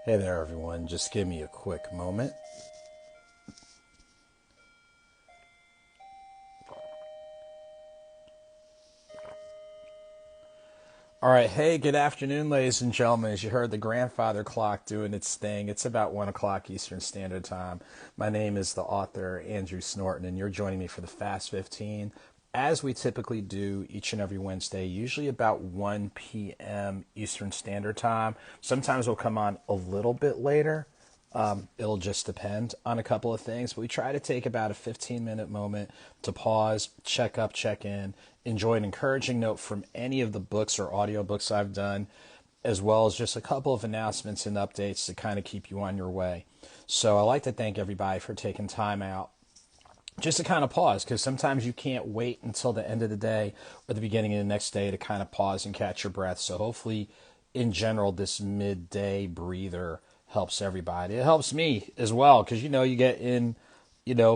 Hey there, everyone. Just give me a quick moment. All right. Hey, good afternoon, ladies and gentlemen. As you heard the grandfather clock doing its thing, it's about 1 o'clock Eastern Standard Time. My name is the author, Andrew Snorton, and you're joining me for the Fast 15, as we typically do each and every Wednesday, usually about 1 p.m. Eastern Standard Time. Sometimes we'll come on a little bit later. It'll just depend on a couple of things, but we try to take about a 15-minute moment to pause, check up, check in, enjoy an encouraging note from any of the books or audiobooks I've done, as well as just a couple of announcements and updates to kind of keep you on your way. So I like to thank everybody for taking time out just to kind of pause, because sometimes you can't wait until the end of the day or the beginning of the next day to kind of pause and catch your breath. So hopefully, in general, this midday breather helps everybody. It helps me as well, because you get in,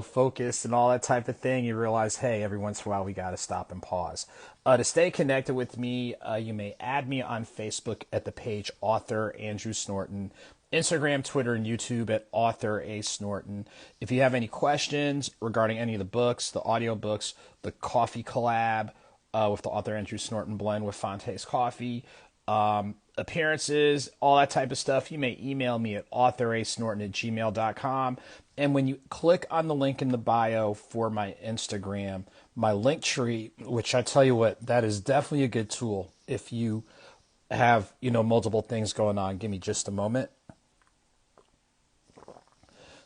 focused and all that type of thing. You realize, hey, every once in a while we got to stop and pause. To stay connected with me, you may add me on Facebook at the page Author Andrew Snorton, Instagram, Twitter, and YouTube at AuthorASnorton. If you have any questions regarding any of the books, the audiobooks, the coffee collab with the Author Andrew Snorton blend with Fonte's Coffee, appearances, all that type of stuff, you may email me at AuthorASnorton@gmail.com. And when you click on the link in the bio for my Instagram, my link tree, which I tell you what, that is definitely a good tool if you have, multiple things going on. Give me just a moment.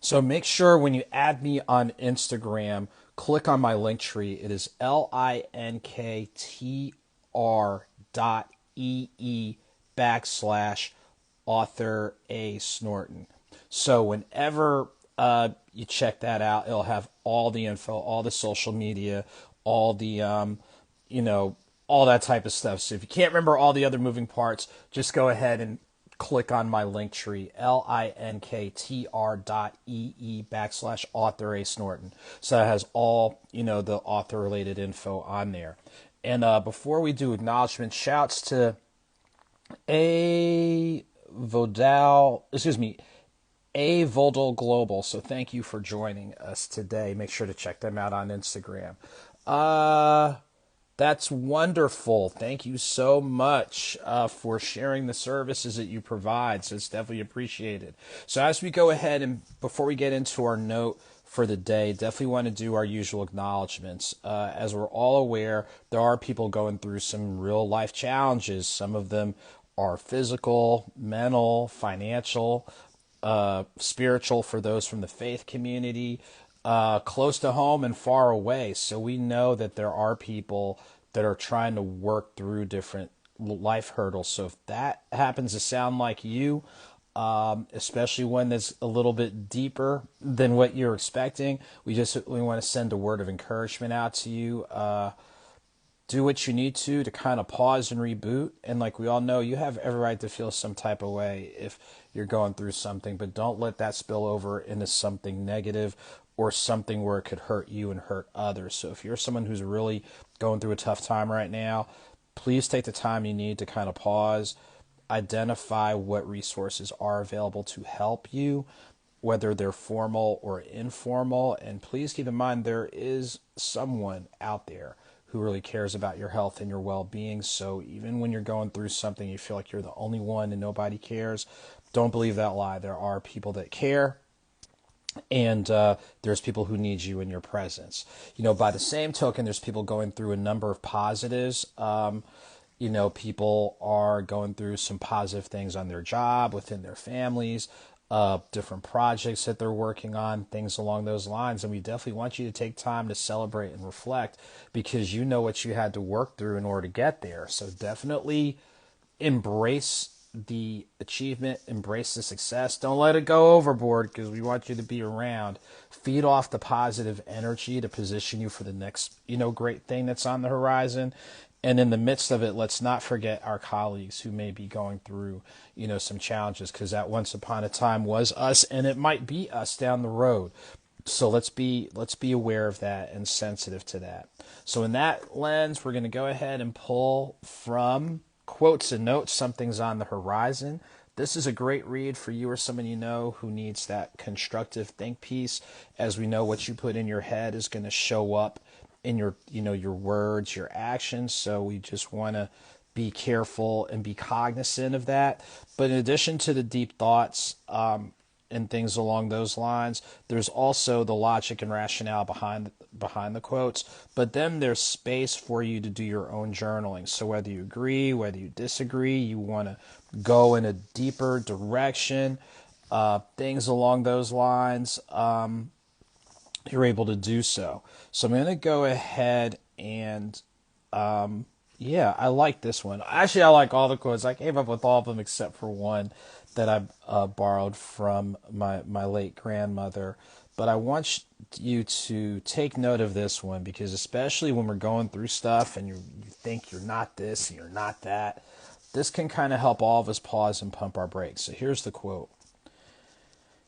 So make sure when you add me on Instagram, click on my link tree. It is linktr.ee/AuthorASnorton. So whenever you check that out, it'll have all the info, all the social media, all the, all that type of stuff. So if you can't remember all the other moving parts, just go ahead and click on my link tree, linktr.ee/AuthorASnorton. So that has all, the author related info on there. And before we do acknowledgement, shouts to A Vodal, excuse me, A Vodal Global. So thank you for joining us today. Make sure to check them out on Instagram. That's wonderful. Thank you so much for sharing the services that you provide. So it's definitely appreciated. So as we go ahead and before we get into our note for the day, definitely want to do our usual acknowledgments. As we're all aware, there are people going through some real life challenges. Some of them are physical, mental, financial, spiritual for those from the faith community, close to home and far away. So we know that there are people that are trying to work through different life hurdles. So if that happens to sound like you, especially one that's a little bit deeper than what you're expecting, we want to send a word of encouragement out to you. Do what you need to kind of pause and reboot. And like we all know, you have every right to feel some type of way if you're going through something, but don't let that spill over into something negative or something where it could hurt you and hurt others. So if you're someone who's really going through a tough time right now, please take the time you need to kind of pause, identify what resources are available to help you, whether they're formal or informal. And please keep in mind, there is someone out there who really cares about your health and your well-being. So even when you're going through something, you feel like you're the only one and nobody cares, don't believe that lie. There are people that care, and there's people who need you in your presence. By the same token, there's people going through a number of positives. People are going through some positive things on their job, within their families, different projects that they're working on, things along those lines. And we definitely want you to take time to celebrate and reflect, because you know what you had to work through in order to get there. So definitely embrace the achievement, embrace the success. Don't let it go overboard, because we want you to be around. Feed off the positive energy to position you for the next, great thing that's on the horizon. And in the midst of it, let's not forget our colleagues who may be going through, some challenges, because that once upon a time was us, and it might be us down the road. So let's be aware of that and sensitive to that. So in that lens, we're going to go ahead and pull from Quotes and Notes, Something's on the Horizon. this is a great read for you or someone you know who needs that constructive think piece. As we know, what you put in your head is going to show up in your, your words, your actions. So we just want to be careful and be cognizant of that. But in addition to the deep thoughts, and things along those lines. There's also the logic and rationale behind the quotes, but then there's space for you to do your own journaling. So whether you agree, whether you disagree, you want to go in a deeper direction, things along those lines, you're able to do so. So I'm going to go ahead and yeah, I like this one. Actually, I like all the quotes. I came up with all of them except for one that I borrowed from my late grandmother. But I want you to take note of this one because, especially when we're going through stuff and you think you're not this and you're not that, this can kind of help all of us pause and pump our brakes. So here's the quote: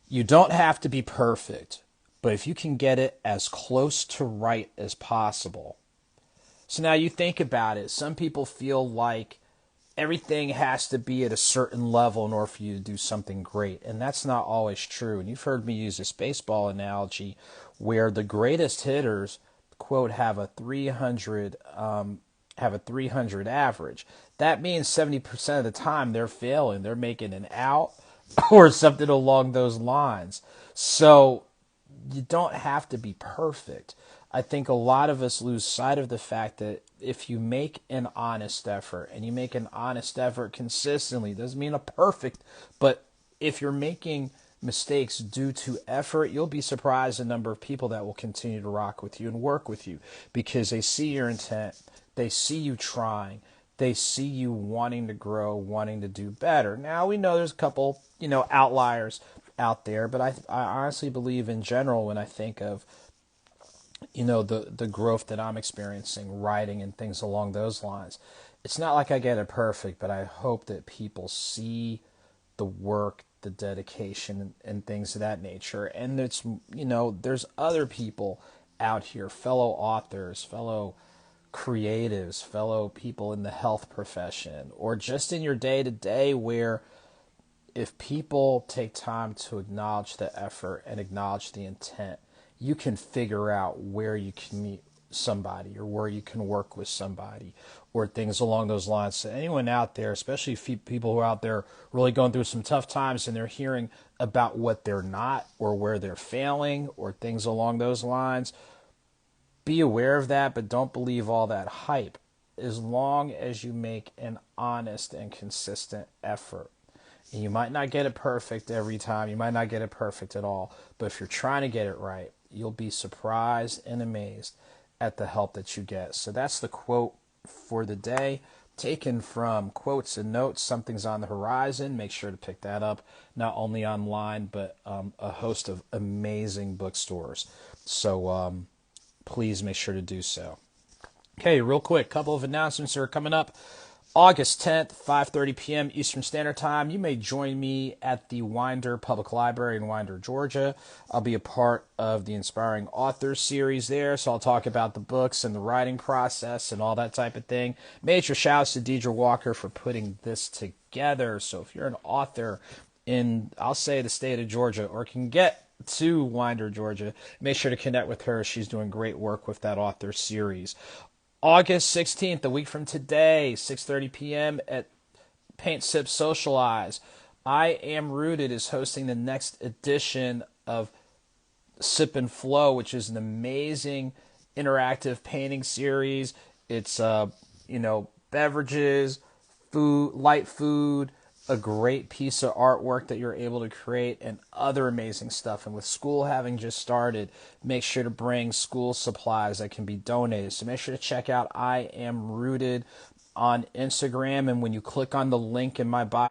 "You don't have to be perfect, but if you can get it as close to right as possible." So now you think about it. Some people feel like everything has to be at a certain level in order for you to do something great. And that's not always true. And you've heard me use this baseball analogy where the greatest hitters, quote, have a 300 average. That means 70% of the time they're failing. They're making an out or something along those lines. So you don't have to be perfect. I think a lot of us lose sight of the fact that if you make an honest effort and you make an honest effort consistently, doesn't mean a perfect, but if you're making mistakes due to effort, you'll be surprised the number of people that will continue to rock with you and work with you because they see your intent, they see you trying, they see you wanting to grow, wanting to do better. Now we know there's a couple, outliers out there, but I honestly believe in general when I think of the growth that I'm experiencing, writing and things along those lines. It's not like I get it perfect, but I hope that people see the work, the dedication, and things of that nature. And it's there's other people out here, fellow authors, fellow creatives, fellow people in the health profession, or just in your day to day where if people take time to acknowledge the effort and acknowledge the intent, you can figure out where you can meet somebody or where you can work with somebody or things along those lines. So anyone out there, especially people who are out there really going through some tough times and they're hearing about what they're not or where they're failing or things along those lines, be aware of that, but don't believe all that hype as long as you make an honest and consistent effort. And you might not get it perfect every time. You might not get it perfect at all. But if you're trying to get it right, you'll be surprised and amazed at the help that you get. So that's the quote for the day, taken from Quotes and Notes. Something's on the Horizon. Make sure to pick that up, not only online, but a host of amazing bookstores. So please make sure to do so. Okay, real quick, couple of announcements are coming up. August 10th, 5:30 p.m. Eastern Standard Time. You may join me at the Winder Public Library in Winder, Georgia. I'll be a part of the Inspiring Authors series there, so I'll talk about the books and the writing process and all that type of thing. Major shouts to Deidre Walker for putting this together. So if you're an author in, I'll say, the state of Georgia or can get to Winder, Georgia, make sure to connect with her. She's doing great work with that author series. August 16th, a week from today, 6:30 p.m. at Paint Sip Socialize. I Am Rooted is hosting the next edition of Sip and Flow, which is an amazing interactive painting series. It's beverages, food, light food, a great piece of artwork that you're able to create, and other amazing stuff. And with school having just started, make sure to bring school supplies that can be donated. So make sure to check out I Am Rooted on Instagram, and when you click on the link in my bio,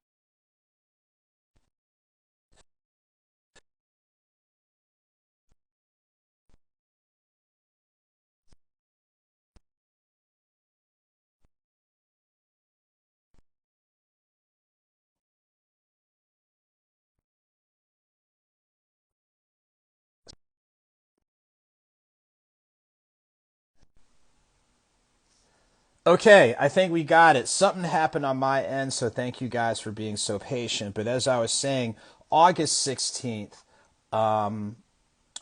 Okay, I think we got it. Something happened on my end, so thank you guys for being so patient. But as I was saying, August 16th, August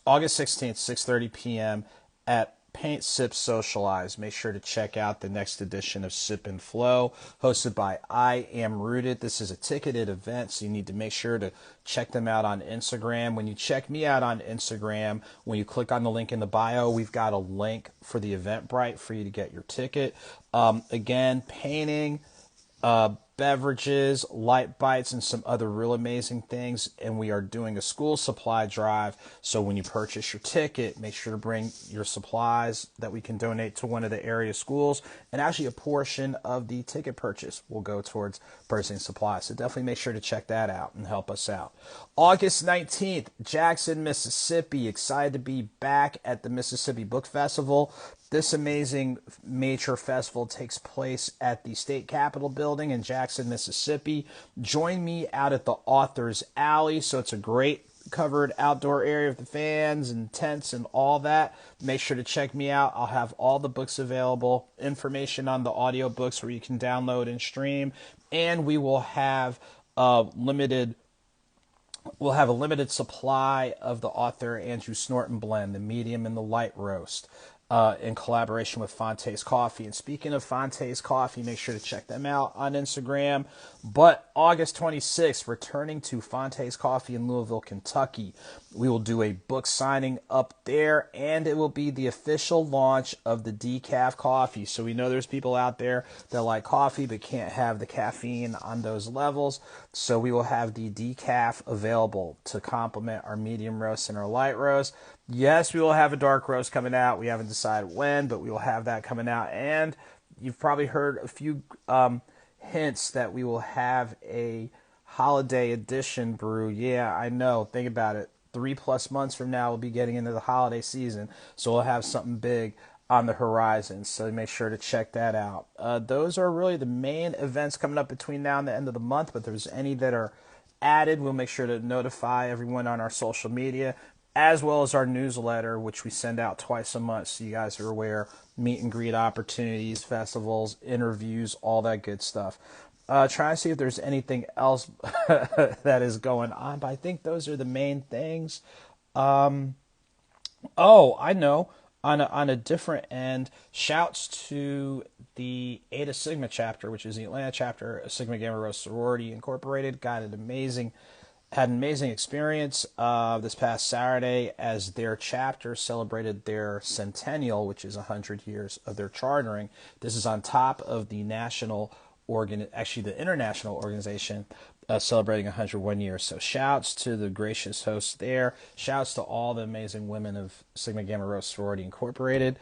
16th, 6:30 p.m. at Paint Sip Socialize. Make sure to check out the next edition of Sip and Flow, hosted by I Am Rooted. This is a ticketed event, so you need to make sure to check them out on Instagram. When you check me out on Instagram, when you click on the link in the bio, we've got a link for the Eventbrite for you to get your ticket. Again, painting, beverages, light bites, and some other real amazing things. And we are doing a school supply drive. So when you purchase your ticket, make sure to bring your supplies that we can donate to one of the area schools. And actually a portion of the ticket purchase will go towards purchasing supplies. So definitely make sure to check that out and help us out. August 19th, Jackson, Mississippi. Excited to be back at the Mississippi Book Festival. This amazing major festival takes place at the State Capitol Building in Jackson, Mississippi. Join me out at the Author's Alley. So it's a great covered outdoor area with the fans and tents and all that. Make sure to check me out. I'll have all the books available, information on the audiobooks where you can download and stream, and we will have We'll have a limited supply of the AuthorASnorton blend, the medium and the light roast, in collaboration with Fonte's Coffee. And speaking of Fonte's Coffee, make sure to check them out on Instagram. But August 26th, returning to Fonte's Coffee in Louisville, Kentucky. We will do a book signing up there, and it will be the official launch of the decaf coffee. So we know there's people out there that like coffee but can't have the caffeine on those levels. So we will have the decaf available to complement our medium roast and our light roast. Yes, we will have a dark roast coming out. We haven't decided when, but we will have that coming out. And you've probably heard a few hints that we will have a holiday edition brew. Yeah, I know. Think about it. 3+ months from now, we'll be getting into the holiday season. So we'll have something big on the horizon. So make sure to check that out. Those are really the main events coming up between now and the end of the month. But if there's any that are added, we'll make sure to notify everyone on our social media, as well as our newsletter, which we send out twice a month, so you guys are aware. Meet and greet opportunities, festivals, interviews, all that good stuff. Trying to see if there's anything else that is going on, but I think those are the main things. Oh, I know. On a different end, shouts to the Eta Sigma chapter, which is the Atlanta chapter of Sigma Gamma Rho Sorority Incorporated. Had an amazing experience this past Saturday as their chapter celebrated their centennial, which is 100 years of their chartering. This is on top of the the international organization celebrating 101 years. So shouts to the gracious hosts there. Shouts to all the amazing women of Sigma Gamma Rho Sorority Incorporated.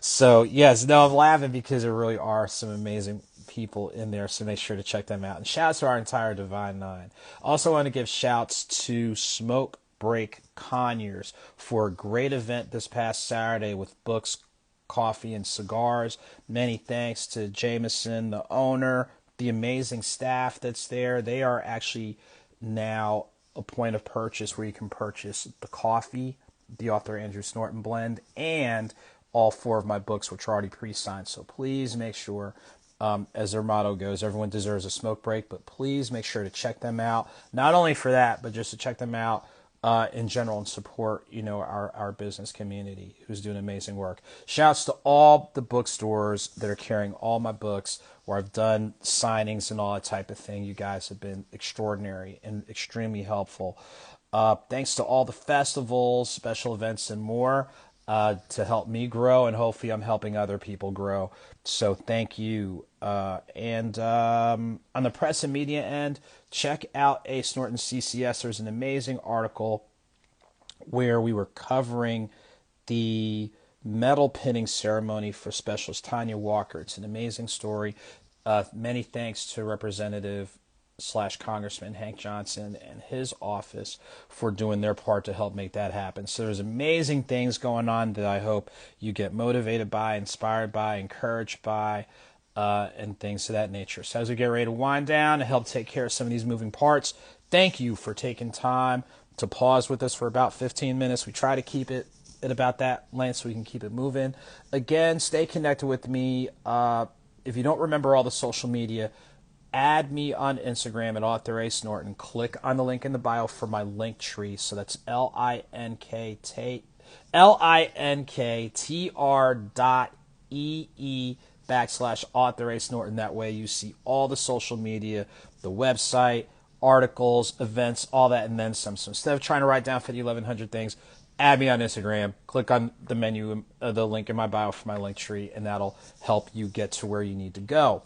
So yes, no, I'm laughing because there really are some amazing people in there, so make sure to check them out. And shouts to our entire Divine Nine. Also want to give shouts to Smoke Break Conyers for a great event this past Saturday with books, coffee, and cigars. Many thanks to Jameson, the owner, the amazing staff that's there. They are actually now a point of purchase where you can purchase the coffee, the AuthorASnorton blend, and all 4 of my books, which are already pre-signed. So please make sure, as their motto goes, everyone deserves a smoke break, but please make sure to check them out. Not only for that, but just to check them out in general and support, our business community who's doing amazing work. Shouts to all the bookstores that are carrying all my books, where I've done signings and all that type of thing. You guys have been extraordinary and extremely helpful. Thanks to all the festivals, special events, and more to help me grow, and hopefully I'm helping other people grow. So thank you. And on the press and media end, check out AuthorASnorton CCS. There's an amazing article where we were covering the medal pinning ceremony for Specialist Tanya Walker. It's an amazing story. Many thanks to Representative / Congressman Hank Johnson and his office for doing their part to help make that happen. So there's amazing things going on that I hope you get motivated by, inspired by, encouraged by, and things of that nature. So as we get ready to wind down and help take care of some of these moving parts, thank you for taking time to pause with us for about 15 minutes. We try to keep it at about that length so we can keep it moving. Again, stay connected with me. If you don't remember all the social media, add me on Instagram at AuthorASnorton. Click on the link in the bio for my link tree. So that's linktr.ee/AuthorASnorton. That way you see all the social media, the website, articles, events, all that, and then some. So instead of trying to write down 5,100 things, add me on Instagram. Click on the menu, the link in my bio for my link tree, and that'll help you get to where you need to go.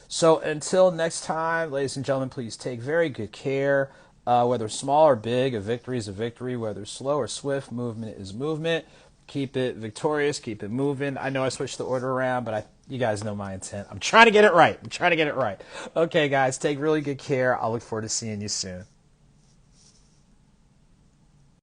So until next time, ladies and gentlemen, please take very good care. Whether small or big, a victory is a victory. Whether slow or swift, movement is movement. Keep it victorious. Keep it moving. I know I switched the order around, but you guys know my intent. I'm trying to get it right. Okay, guys, take really good care. I'll look forward to seeing you soon.